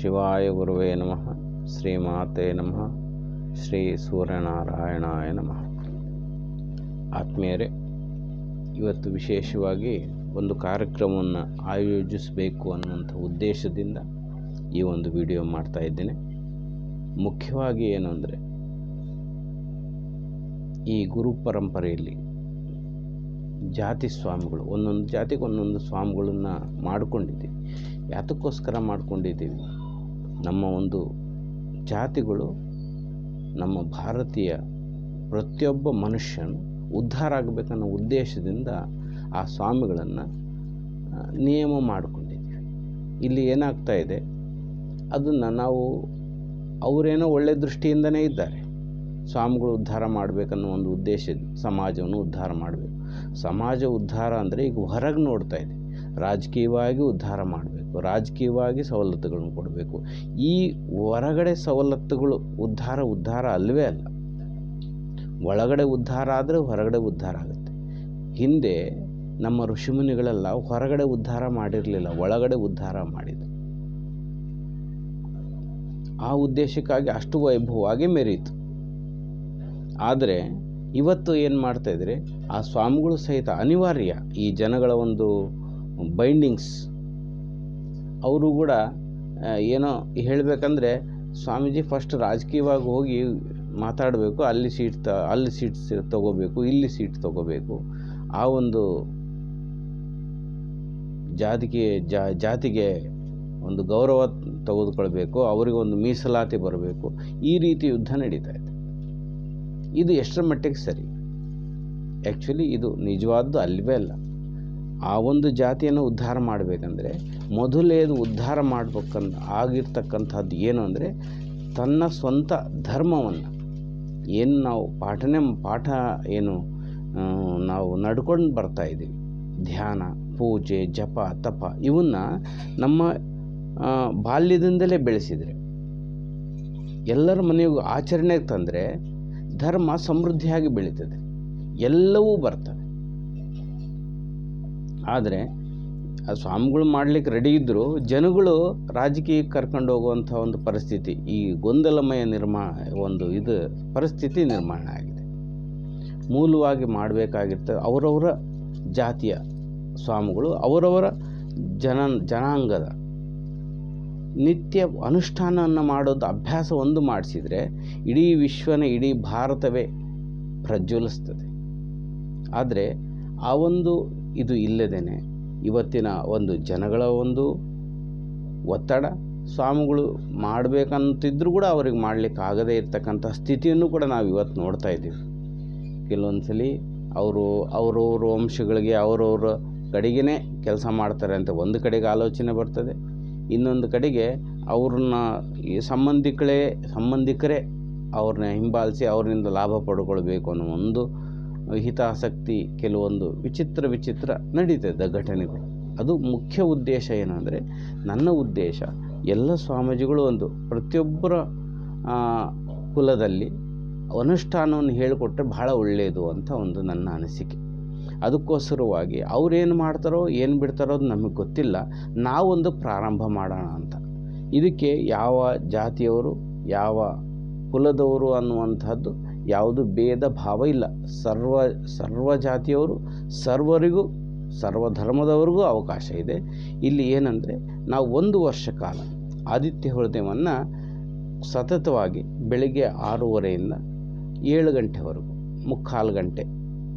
ಶಿವಾಯ ಗುರುವೇ ನಮಃ. ಶ್ರೀಮಾತೆ ನಮಃ. ಶ್ರೀ ಸೂರ್ಯನಾರಾಯಣಾಯ ನಮಃ. ಆತ್ಮೀಯರೇ, ಇವತ್ತು ವಿಶೇಷವಾಗಿ ಒಂದು ಕಾರ್ಯಕ್ರಮವನ್ನು ಆಯೋಜಿಸಬೇಕು ಅನ್ನುವಂಥ ಉದ್ದೇಶದಿಂದ ಈ ಒಂದು ವಿಡಿಯೋ ಮಾಡ್ತಾ ಇದ್ದೇನೆ. ಮುಖ್ಯವಾಗಿ ಏನು ಅಂದರೆ, ಈ ಗುರು ಪರಂಪರೆಯಲ್ಲಿ ಜಾತಿ ಸ್ವಾಮಿಗಳು, ಒಂದೊಂದು ಜಾತಿಗೆ ಒಂದೊಂದು ಸ್ವಾಮಿಗಳನ್ನು ಮಾಡಿಕೊಂಡಿದ್ದೀವಿ. ಯಾತಕ್ಕೋಸ್ಕರ ಮಾಡ್ಕೊಂಡಿದ್ದೀವಿ? ನಮ್ಮ ಒಂದು ಜಾತಿಗಳು, ನಮ್ಮ ಭಾರತೀಯ ಪ್ರತಿಯೊಬ್ಬ ಮನುಷ್ಯನು ಉದ್ಧಾರ ಆಗಬೇಕನ್ನೋ ಉದ್ದೇಶದಿಂದ ಆ ಸ್ವಾಮಿಗಳನ್ನು ನಿಯಮ ಮಾಡಿಕೊಂಡಿದ್ದೀವಿ. ಇಲ್ಲಿ ಏನಾಗ್ತಾ ಇದೆ, ಅದನ್ನು ನಾವು ಅವರೇನೋ ಒಳ್ಳೆಯ ದೃಷ್ಟಿಯಿಂದನೇ ಇದ್ದಾರೆ. ಸ್ವಾಮಿಗಳು ಉದ್ಧಾರ ಮಾಡಬೇಕನ್ನೋ ಒಂದು ಉದ್ದೇಶದಿಂದ ಸಮಾಜವನ್ನು ಉದ್ಧಾರ ಮಾಡಬೇಕು. ಸಮಾಜ ಉದ್ಧಾರ ಅಂದರೆ ಈಗ ಹೊರಗೆ ನೋಡ್ತಾ ಇದೆ, ರಾಜಕೀಯವಾಗಿ ಉದ್ಧಾರ ಮಾಡಬೇಕು, ರಾಜಕೀಯವಾಗಿ ಸವಲತ್ತುಗಳನ್ನು ಕೊಡಬೇಕು. ಈ ಹೊರಗಡೆ ಸವಲತ್ತುಗಳು ಉದ್ಧಾರ ಅಲ್ಲವೇ ಅಲ್ಲ. ಒಳಗಡೆ ಉದ್ಧಾರ ಆದರೆ ಹೊರಗಡೆ ಉದ್ಧಾರ ಆಗುತ್ತೆ. ಹಿಂದೆ ನಮ್ಮ ಋಷಿಮುನಿಗಳೆಲ್ಲ ಹೊರಗಡೆ ಉದ್ಧಾರ ಮಾಡಿರಲಿಲ್ಲ, ಒಳಗಡೆ ಉದ್ಧಾರ ಮಾಡಿದರು. ಆ ಉದ್ದೇಶಕ್ಕಾಗಿ ಅಷ್ಟು ವೈಭವವಾಗಿ ಮೆರೀತು. ಆದರೆ ಇವತ್ತು ಏನು ಮಾಡ್ತಾಯಿದ್ರೆ, ಆ ಸ್ವಾಮಿಗಳು ಸಹಿತ ಅನಿವಾರ್ಯ, ಈ ಜನಗಳ ಒಂದು ಬೈಂಡಿಂಗ್ಸ್, ಅವರು ಕೂಡ ಏನೋ ಹೇಳಬೇಕಂದ್ರೆ, ಸ್ವಾಮೀಜಿ ಫಸ್ಟ್ ರಾಜಕೀಯವಾಗಿ ಹೋಗಿ ಮಾತಾಡಬೇಕು, ಅಲ್ಲಿ ಸೀಟ್ ತಗೋಬೇಕು, ಇಲ್ಲಿ ಸೀಟ್ ತಗೋಬೇಕು, ಆ ಒಂದು ಜಾತಿಗೆ ಒಂದು ಗೌರವ ತೆಗೆದುಕೊಳ್ಬೇಕು, ಅವರಿಗೊಂದು ಮೀಸಲಾತಿ ಬರಬೇಕು. ಈ ರೀತಿ ಯುದ್ಧ ನಡೀತಾ ಇದೆ. ಇದು ಎಷ್ಟರ ಮಟ್ಟಿಗೆ ಸರಿ? ಆ್ಯಕ್ಚುಲಿ ಇದು ನಿಜವಾದ್ದು ಅಲ್ಲವೇ ಅಲ್ಲ. ಆ ಒಂದು ಜಾತಿಯನ್ನು ಉದ್ಧಾರ ಮಾಡಬೇಕಂದ್ರೆ ಮೊದಲೇದು ಉದ್ಧಾರ ಆಗಿರ್ತಕ್ಕಂಥದ್ದು ಏನು ಅಂದರೆ, ತನ್ನ ಸ್ವಂತ ಧರ್ಮವನ್ನು ಏನು ನಾವು ಪಾಠ ಏನು ನಾವು ನಡ್ಕೊಂಡು ಬರ್ತಾ ಇದ್ದೀವಿ, ಧ್ಯಾನ, ಪೂಜೆ, ಜಪ, ತಪ, ಇವನ್ನ ನಮ್ಮ ಬಾಲ್ಯದಿಂದಲೇ ಬೆಳೆಸಿದರೆ, ಎಲ್ಲರ ಮನೆಗೂ ಆಚರಣೆಗೆ ತಂದರೆ ಧರ್ಮ ಸಮೃದ್ಧಿಯಾಗಿ ಬೆಳೀತದೆ, ಎಲ್ಲವೂ ಬರ್ತವೆ. ಆದರೆ ಆ ಸ್ವಾಮಿಗಳು ಮಾಡಲಿಕ್ಕೆ ರೆಡಿ ಇದ್ದರೂ ಜನಗಳು ರಾಜಕೀಯಕ್ಕೆ ಕರ್ಕೊಂಡು ಹೋಗುವಂಥ ಒಂದು ಪರಿಸ್ಥಿತಿ, ಈ ಗೊಂದಲಮಯ ಪರಿಸ್ಥಿತಿ ನಿರ್ಮಾಣ ಆಗಿದೆ. ಮೂಲವಾಗಿ ಮಾಡಬೇಕಾಗಿರ್ತದೆ ಅವರವರ ಜಾತಿಯ ಸ್ವಾಮಿಗಳು ಅವರವರ ಜನಾಂಗದ ನಿತ್ಯ ಅನುಷ್ಠಾನವನ್ನು ಮಾಡೋದು ಅಭ್ಯಾಸ ಒಂದು ಮಾಡಿಸಿದರೆ ಇಡೀ ವಿಶ್ವನೇ, ಇಡೀ ಭಾರತವೇ ಪ್ರಜ್ವಲಿಸ್ತದೆ. ಆದರೆ ಆ ಒಂದು ಇದು ಇಲ್ಲದೇನೆ ಇವತ್ತಿನ ಒಂದು ಜನಗಳ ಒಂದು ಒತ್ತಡ, ಸ್ವಾಮಿಗಳು ಮಾಡಬೇಕಂತಿದ್ರೂ ಕೂಡ ಅವ್ರಿಗೆ ಮಾಡಲಿಕ್ಕೆ ಆಗದೇ ಇರ್ತಕ್ಕಂಥ ಸ್ಥಿತಿಯನ್ನು ಕೂಡ ನಾವು ಇವತ್ತು ನೋಡ್ತಾ ಇದ್ದೀವಿ. ಕೆಲವೊಂದು ಸಲ ಅವರವ್ರ ವಂಶಗಳಿಗೆ ಅವ್ರವ್ರ ಕಡೆಗೇ ಕೆಲಸ ಮಾಡ್ತಾರೆ ಅಂತ ಒಂದು ಕಡೆಗೆ ಆಲೋಚನೆ ಬರ್ತದೆ, ಇನ್ನೊಂದು ಕಡೆಗೆ ಅವ್ರನ್ನ ಈ ಸಂಬಂಧಿಕರೇ ಅವ್ರನ್ನ ಹಿಂಬಾಲಿಸಿ ಅವರಿಂದ ಲಾಭ ಪಡ್ಕೊಳ್ಬೇಕು ಅನ್ನೋ ಒಂದು ಹಿತಾಸಕ್ತಿ, ಕೆಲವೊಂದು ವಿಚಿತ್ರ ನಡೀತದೆ ಘಟನೆಗಳು. ಅದು ಮುಖ್ಯ ಉದ್ದೇಶ ಏನು ಅಂದರೆ, ನನ್ನ ಉದ್ದೇಶ ಎಲ್ಲ ಸ್ವಾಮೀಜಿಗಳು ಒಂದು ಪ್ರತಿಯೊಬ್ಬರ ಕುಲದಲ್ಲಿ ಅನುಷ್ಠಾನವನ್ನು ಹೇಳಿಕೊಟ್ರೆ ಬಹಳ ಒಳ್ಳೆಯದು ಅಂತ ಒಂದು ನನ್ನ ಅನಿಸಿಕೆ. ಅದಕ್ಕೋಸ್ಕರವಾಗಿ ಅವ್ರೇನು ಮಾಡ್ತಾರೋ ಏನು ಬಿಡ್ತಾರೋ ಅದು ನಮಗೆ ಗೊತ್ತಿಲ್ಲ, ನಾವೊಂದು ಪ್ರಾರಂಭ ಮಾಡೋಣ ಅಂತ. ಇದಕ್ಕೆ ಯಾವ ಜಾತಿಯವರು ಯಾವ ಕುಲದವರು ಅನ್ನುವಂಥದ್ದು ಯಾವುದು ಭೇದ ಭಾವ ಇಲ್ಲ. ಸರ್ವ ಜಾತಿಯವರು, ಸರ್ವರಿಗೂ, ಸರ್ವಧರ್ಮದವರಿಗೂ ಅವಕಾಶ ಇದೆ. ಇಲ್ಲಿ ಏನಂದರೆ, ನಾವು 1 ವರ್ಷ ಕಾಲ ಆದಿತ್ಯ ಹೃದಯವನ್ನು ಸತತವಾಗಿ ಬೆಳಗ್ಗೆ 6:30ಯಿಂದ 7 ಗಂಟೆವರೆಗೂ 3/4 ಗಂಟೆ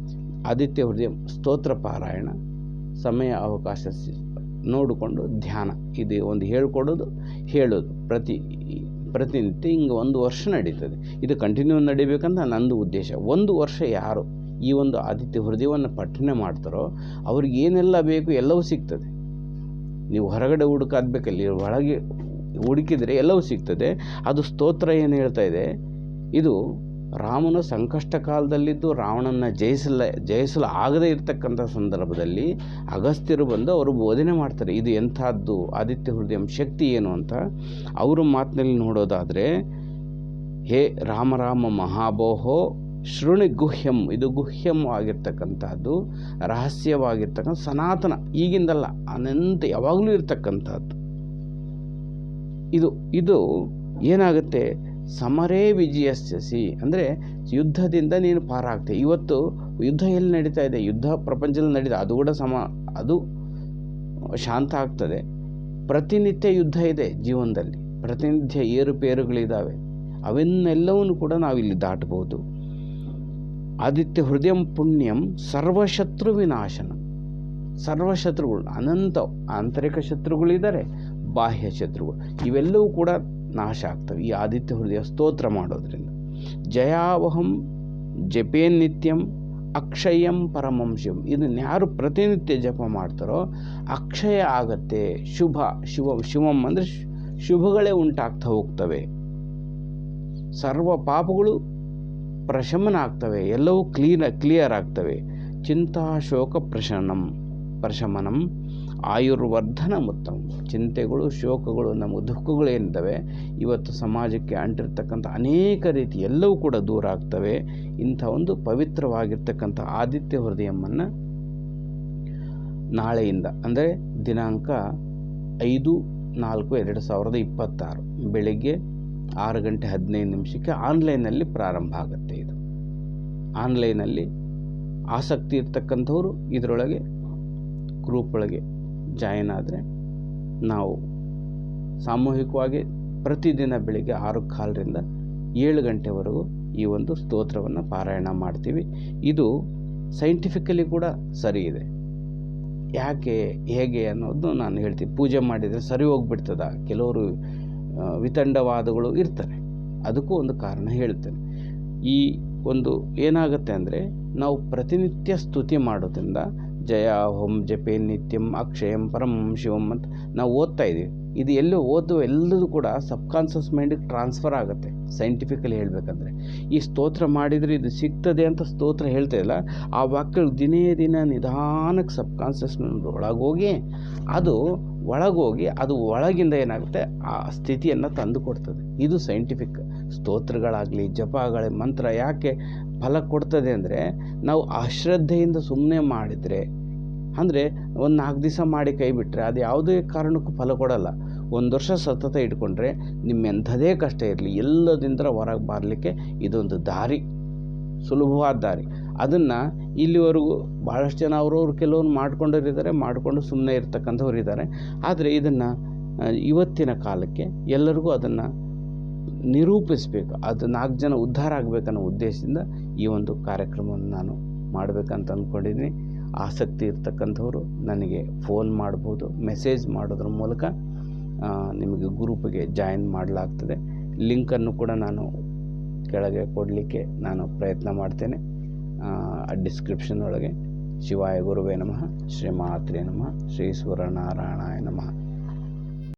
ಆದಿತ್ಯ ಹೃದಯ ಸ್ತೋತ್ರ ಪಾರಾಯಣ, ಸಮಯ ಅವಕಾಶ ನೋಡಿಕೊಂಡು ಧ್ಯಾನ, ಇದು ಒಂದು ಹೇಳ್ಕೊಡೋದು ಹೇಳೋದು ಪ್ರತಿನಿತ್ಯ ಹಿಂಗೆ 1 ವರ್ಷ ನಡೀತದೆ. ಇದು ಕಂಟಿನ್ಯೂ ನಡಿಬೇಕಂತ ನಂದು ಉದ್ದೇಶ. 1 ವರ್ಷ ಯಾರು ಈ ಒಂದು ಆದಿತ್ಯ ಹೃದಯವನ್ನು ಪಠನೆ ಮಾಡ್ತಾರೋ ಅವ್ರಿಗೆ ಏನೆಲ್ಲ ಬೇಕು ಎಲ್ಲವೂ ಸಿಗ್ತದೆ. ನೀವು ಹೊರಗಡೆ ಹುಡುಕಾದ್ಬೇಕಲ್ಲಿ, ಒಳಗೆ ಹುಡುಕಿದರೆ ಎಲ್ಲವೂ ಸಿಗ್ತದೆ. ಅದು ಸ್ತೋತ್ರ ಏನು ಹೇಳ್ತಾ ಇದೆ, ಇದು ರಾಮನ ಸಂಕಷ್ಟ ಕಾಲದಲ್ಲಿದ್ದು ರಾವಣನ ಜಯಿಸಲು ಆಗದೇ ಇರತಕ್ಕಂಥ ಸಂದರ್ಭದಲ್ಲಿ ಅಗಸ್ತ್ಯರು ಬಂದು ಅವರು ಬೋಧನೆ ಮಾಡ್ತಾರೆ. ಇದು ಎಂಥದ್ದು ಆದಿತ್ಯ ಹೃದಯ ಶಕ್ತಿ ಏನು ಅಂತ ಅವರು ಮಾತಿನಲ್ಲಿ ನೋಡೋದಾದರೆ, ಹೇ ರಾಮ ಮಹಾಬೋಹೋ ಶೃಣಿ ಗುಹ್ಯಂ, ಇದು ಗುಹ್ಯಂ ಆಗಿರ್ತಕ್ಕಂಥದ್ದು, ರಹಸ್ಯವಾಗಿರ್ತಕ್ಕಂಥ ಸನಾತನ, ಈಗಿಂದಲ್ಲ ಅನಂತ ಯಾವಾಗಲೂ ಇರ್ತಕ್ಕಂಥದ್ದು. ಇದು ಏನಾಗುತ್ತೆ, ಸಮರೇ ವಿಜಯಸ್ಯಸಿ ಅಂದರೆ ಯುದ್ಧದಿಂದ ನೀನು ಪಾರಾಗ್ತೆ. ಇವತ್ತು ಯುದ್ಧ ಎಲ್ಲಿ ನಡೀತಾ ಇದೆ, ಯುದ್ಧ ಪ್ರಪಂಚದಲ್ಲಿ ನಡೀತಾ, ಅದು ಕೂಡ ಅದು ಶಾಂತ ಆಗ್ತದೆ. ಪ್ರತಿನಿತ್ಯ ಯುದ್ಧ ಇದೆ ಜೀವನದಲ್ಲಿ, ಪ್ರತಿನಿತ್ಯ ಏರುಪೇರುಗಳಿದ್ದಾವೆ. ಅವನ್ನೆಲ್ಲವನ್ನು ಕೂಡ ನಾವಿಲ್ಲಿ ದಾಟಬಹುದು. ಆದಿತ್ಯ ಹೃದಯಂ ಪುಣ್ಯಂ ಸರ್ವಶತ್ರು ವಿನಾಶನ. ಸರ್ವಶತ್ರುಗಳು ಅನಂತ, ಆಂತರಿಕ ಶತ್ರುಗಳಿದ್ದಾರೆ, ಬಾಹ್ಯ ಶತ್ರುಗಳು, ಇವೆಲ್ಲವೂ ಕೂಡ ನಾಶ ಆಗ್ತವೆ ಈ ಆದಿತ್ಯ ಹೃದಯ ಸ್ತೋತ್ರ ಮಾಡೋದ್ರಿಂದ. ಜಯಾವಹಂ ಜಪೇ ನಿತ್ಯಂ ಅಕ್ಷಯಂ ಪರಮಂ ಶಿವಂ. ಇದನ್ನು ಯಾರು ಪ್ರತಿನಿತ್ಯ ಜಪ ಮಾಡ್ತಾರೋ ಅಕ್ಷಯ ಆಗತ್ತೆ. ಶಿವಂ ಅಂದರೆ ಶುಭಗಳೇ ಉಂಟಾಗ್ತಾ ಹೋಗ್ತವೆ. ಸರ್ವ ಪಾಪಗಳು ಪ್ರಶಮನ ಆಗ್ತವೆ, ಎಲ್ಲವೂ ಕ್ಲಿಯರ್ ಆಗ್ತವೆ. ಚಿಂತಾ ಶೋಕ ಪ್ರಶಮನಂ ಆಯುರ್ವರ್ಧನ ಉತ್ತಮ. ಚಿಂತೆಗಳು, ಶೋಕಗಳು, ನಮ್ಮ ದುಃಖಗಳು ಏನಿದ್ದಾವೆ ಇವತ್ತು ಸಮಾಜಕ್ಕೆ ಅಂಟಿರ್ತಕ್ಕಂಥ ಅನೇಕ ರೀತಿ ಎಲ್ಲವೂ ಕೂಡ ದೂರ ಆಗ್ತವೆ. ಇಂಥ ಒಂದು ಪವಿತ್ರವಾಗಿರ್ತಕ್ಕಂಥ ಆದಿತ್ಯ ಹೃದಯವನ್ನು ನಾಳೆಯಿಂದ ಅಂದರೆ ದಿನಾಂಕ 5/4/2026 ಬೆಳಗ್ಗೆ 6:15 ಆನ್ಲೈನಲ್ಲಿ ಪ್ರಾರಂಭ ಆಗುತ್ತೆ. ಇದು ಆನ್ಲೈನಲ್ಲಿ ಆಸಕ್ತಿ ಇರ್ತಕ್ಕಂಥವ್ರು ಇದರೊಳಗೆ ಗ್ರೂಪ್ ಒಳಗೆ ಜಾಯಿನ್ ಆದರೆ ನಾವು ಸಾಮೂಹಿಕವಾಗಿ ಪ್ರತಿದಿನ ಬೆಳಿಗ್ಗೆ 6:15ರಿಂದ 7 ಗಂಟೆವರೆಗೂ ಈ ಒಂದು ಸ್ತೋತ್ರವನ್ನು ಪಾರಾಯಣ ಮಾಡ್ತೀವಿ. ಇದು ಸೈಂಟಿಫಿಕಲಿ ಕೂಡ ಸರಿ ಇದೆ. ಯಾಕೆ ಹೇಗೆ ಅನ್ನೋದು ನಾನು ಹೇಳ್ತೀನಿ. ಪೂಜೆ ಮಾಡಿದರೆ ಸರಿ ಹೋಗ್ಬಿಡ್ತದ, ಕೆಲವರು ವಿತಂಡವಾದಗಳು ಇರ್ತಾರೆ, ಅದಕ್ಕೂ ಒಂದು ಕಾರಣ ಹೇಳ್ತೇನೆ. ಈ ಒಂದು ಏನಾಗುತ್ತೆ ಅಂದರೆ ನಾವು ಪ್ರತಿನಿತ್ಯ ಸ್ತುತಿ ಮಾಡೋದ್ರಿಂದ ಜಯ ಹೋಂ ಜಪೇ ನಿತ್ಯಂ ಅಕ್ಷಯಂ ಪರಮಂ ಶಿವಂ ಅಂತ ನಾವು ಓದ್ತಾ ಇದ್ದೀವಿ. ಇದು ಎಲ್ಲೋ ಎಲ್ಲದೂ ಕೂಡ ಸಬ್ಕಾನ್ಷಿಯಸ್ ಮೈಂಡಿಗೆ ಟ್ರಾನ್ಸ್ಫರ್ ಆಗುತ್ತೆ. ಸೈಂಟಿಫಿಕಲಿ ಹೇಳಬೇಕಂದ್ರೆ ಈ ಸ್ತೋತ್ರ ಮಾಡಿದರೆ ಇದು ಸಿಗ್ತದೆ ಅಂತ ಸ್ತೋತ್ರ ಹೇಳ್ತಾ ಇಲ್ಲ, ಆ ವಾಕ್ಯಗಳು ದಿನೇ ದಿನ ನಿಧಾನಕ್ಕೆ ಸಬ್ಕಾನ್ಷಿಯಸ್ ಮೈಂಡ್ ಒಳಗೋಗಿ ಅದು ಒಳಗಿಂದ ಏನಾಗುತ್ತೆ ಆ ಸ್ಥಿತಿಯನ್ನು ತಂದು ಕೊಡ್ತದೆ. ಇದು ಸೈಂಟಿಫಿಕ್. ಸ್ತೋತ್ರಗಳಾಗಲಿ ಜಪಗಳ ಮಂತ್ರ ಯಾಕೆ ಫಲ ಕೊಡ್ತದೆ ಅಂದರೆ ನಾವು ಅಶ್ರದ್ಧೆಯಿಂದ ಸುಮ್ಮನೆ ಮಾಡಿದರೆ, ಅಂದರೆ ಒಂದು 4 ದಿವಸ ಮಾಡಿ ಕೈ ಬಿಟ್ಟರೆ ಅದು ಯಾವುದೇ ಕಾರಣಕ್ಕೂ ಫಲ ಕೊಡಲ್ಲ. 1 ವರ್ಷ ಸತತ ಇಟ್ಕೊಂಡ್ರೆ ನಿಮ್ಮೆಂಥದೇ ಕಷ್ಟ ಇರಲಿ ಎಲ್ಲದಿಂದ ಹೊರಗೆ ಬರಲಿಕ್ಕೆ ಇದೊಂದು ದಾರಿ, ಸುಲಭವಾದ ದಾರಿ. ಅದನ್ನು ಇಲ್ಲಿವರೆಗೂ ಭಾಳಷ್ಟು ಜನ ಅವ್ರವ್ರು ಕೆಲವ್ರು ಮಾಡಿಕೊಂಡು ಸುಮ್ಮನೆ ಇರ್ತಕ್ಕಂಥವ್ರು ಇದ್ದಾರೆ. ಆದರೆ ಇದನ್ನು ಇವತ್ತಿನ ಕಾಲಕ್ಕೆ ಎಲ್ಲರಿಗೂ ಅದನ್ನು ನಿರೂಪಿಸಬೇಕು, ಅದು 4 ಜನ ಉದ್ಧಾರ ಆಗಬೇಕನ್ನೋ ಉದ್ದೇಶದಿಂದ ಈ ಒಂದು ಕಾರ್ಯಕ್ರಮವನ್ನು ನಾನು ಮಾಡಬೇಕಂತ ಅಂದ್ಕೊಂಡಿದ್ದೀನಿ. ಆಸಕ್ತಿ ಇರ್ತಕ್ಕಂಥವ್ರು ನನಗೆ ಫೋನ್ ಮಾಡ್ಬೋದು, ಮೆಸೇಜ್ ಮಾಡೋದ್ರ ಮೂಲಕ ನಿಮಗೆ ಗ್ರೂಪಿಗೆ ಜಾಯಿನ್ ಮಾಡಲಾಗ್ತದೆ. ಲಿಂಕನ್ನು ಕೂಡ ನಾನು ಕೆಳಗೆ ಕೊಡಲಿಕ್ಕೆ ನಾನು ಪ್ರಯತ್ನ ಮಾಡ್ತೇನೆ ಡಿಸ್ಕ್ರಿಪ್ಷನ್ ಒಳಗೆ. ಶಿವಾಯ ಗುರುವೇ ನಮಃ, ಶ್ರೀ ಮಾತ್ರೇ ನಮಃ, ಶ್ರೀ ಸೂರ್ಯನಾರಾಯಣಾಯ ನಮಃ.